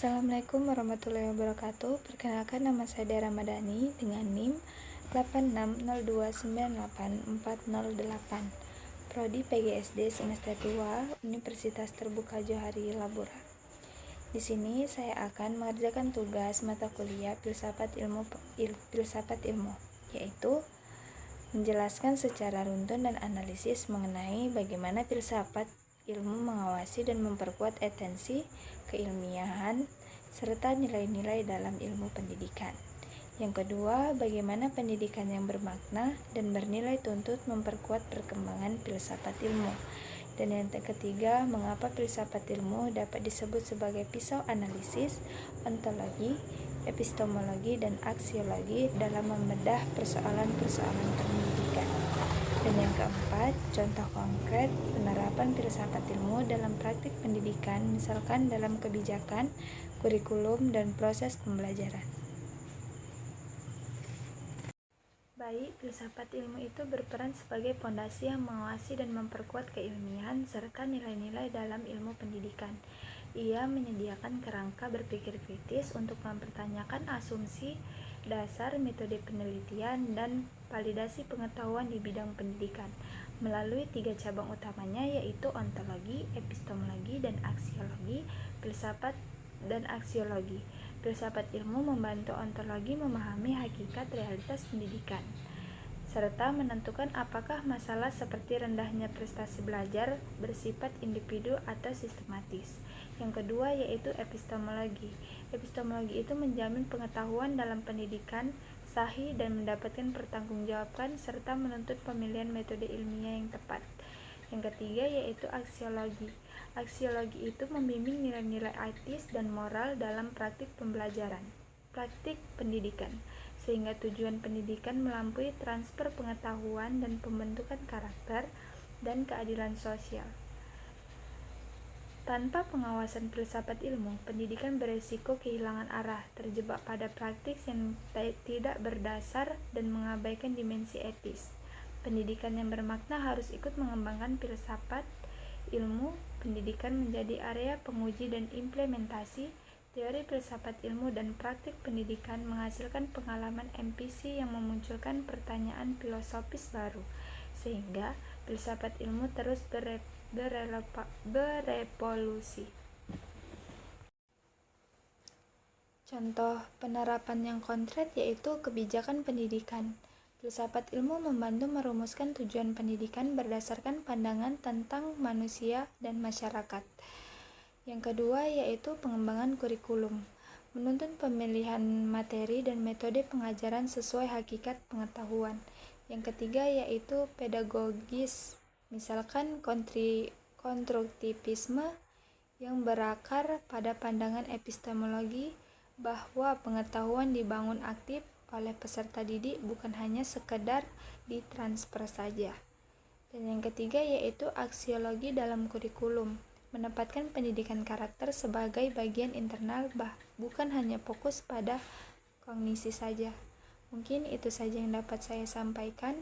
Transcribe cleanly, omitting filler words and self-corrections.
Assalamualaikum warahmatullahi wabarakatuh. Perkenalkan, nama saya Dara Madani dengan NIM 8602984008. Prodi PGSD semester 2 Universitas Terbuka Johari Labora. Di sini saya akan mengerjakan tugas mata kuliah filsafat ilmu, yaitu menjelaskan secara runtun dan analisis mengenai bagaimana filsafat ilmu mengawasi dan memperkuat esensi keilmiahan serta nilai-nilai dalam ilmu pendidikan. Yang kedua, bagaimana pendidikan yang bermakna dan bernilai tuntut memperkuat perkembangan filsafat ilmu. Dan yang ketiga, mengapa filsafat ilmu dapat disebut sebagai pisau analisis, ontologi, epistemologi, dan aksiologi dalam membedah persoalan-persoalan pendidikan. Dan yang keempat, contoh konkret penerapan filsafat ilmu dalam praktik pendidikan, misalkan dalam kebijakan, kurikulum, dan proses pembelajaran. Baik, filsafat ilmu itu berperan sebagai fondasi yang mengawasi dan memperkuat keilmiahan serta nilai-nilai dalam ilmu pendidikan. Ia menyediakan kerangka berpikir kritis untuk mempertanyakan asumsi, dasar, metode penelitian, dan validasi pengetahuan di bidang pendidikan melalui 3 cabang utamanya, yaitu ontologi, epistemologi, dan aksiologi. Filsafat dan aksiologi. Filsafat ilmu membantu ontologi memahami hakikat realitas pendidikan serta menentukan apakah masalah seperti rendahnya prestasi belajar bersifat individu atau sistematis. Yang kedua yaitu epistemologi. Epistemologi itu menjamin pengetahuan dalam pendidikan sahih dan mendapatkan pertanggungjawaban serta menuntut pemilihan metode ilmiah yang tepat. Yang ketiga yaitu aksiologi. Aksiologi itu membimbing nilai-nilai etis dan moral dalam praktik pembelajaran, praktik pendidikan, sehingga tujuan pendidikan melampaui transfer pengetahuan dan pembentukan karakter dan keadilan sosial. Tanpa pengawasan filsafat ilmu, pendidikan beresiko kehilangan arah, terjebak pada praktik yang tidak berdasar dan mengabaikan dimensi etis. Pendidikan yang bermakna harus ikut mengembangkan filsafat ilmu pendidikan menjadi area penguji dan implementasi teori filsafat ilmu, dan praktik pendidikan menghasilkan pengalaman empirisi yang memunculkan pertanyaan filosofis baru, sehingga filsafat ilmu terus berevolusi. Contoh penerapan yang konkret yaitu kebijakan pendidikan. Filsafat ilmu membantu merumuskan tujuan pendidikan berdasarkan pandangan tentang manusia dan masyarakat. Yang kedua yaitu pengembangan kurikulum, menuntun pemilihan materi dan metode pengajaran sesuai hakikat pengetahuan. Yang ketiga yaitu pedagogis, misalkan konstruktivisme yang berakar pada pandangan epistemologi bahwa pengetahuan dibangun aktif oleh peserta didik, bukan hanya sekedar ditransfer saja. Dan yang ketiga yaitu aksiologi dalam kurikulum, menempatkan pendidikan karakter sebagai bagian internal, bukan hanya fokus pada kognisi saja. Mungkin itu saja yang dapat saya sampaikan.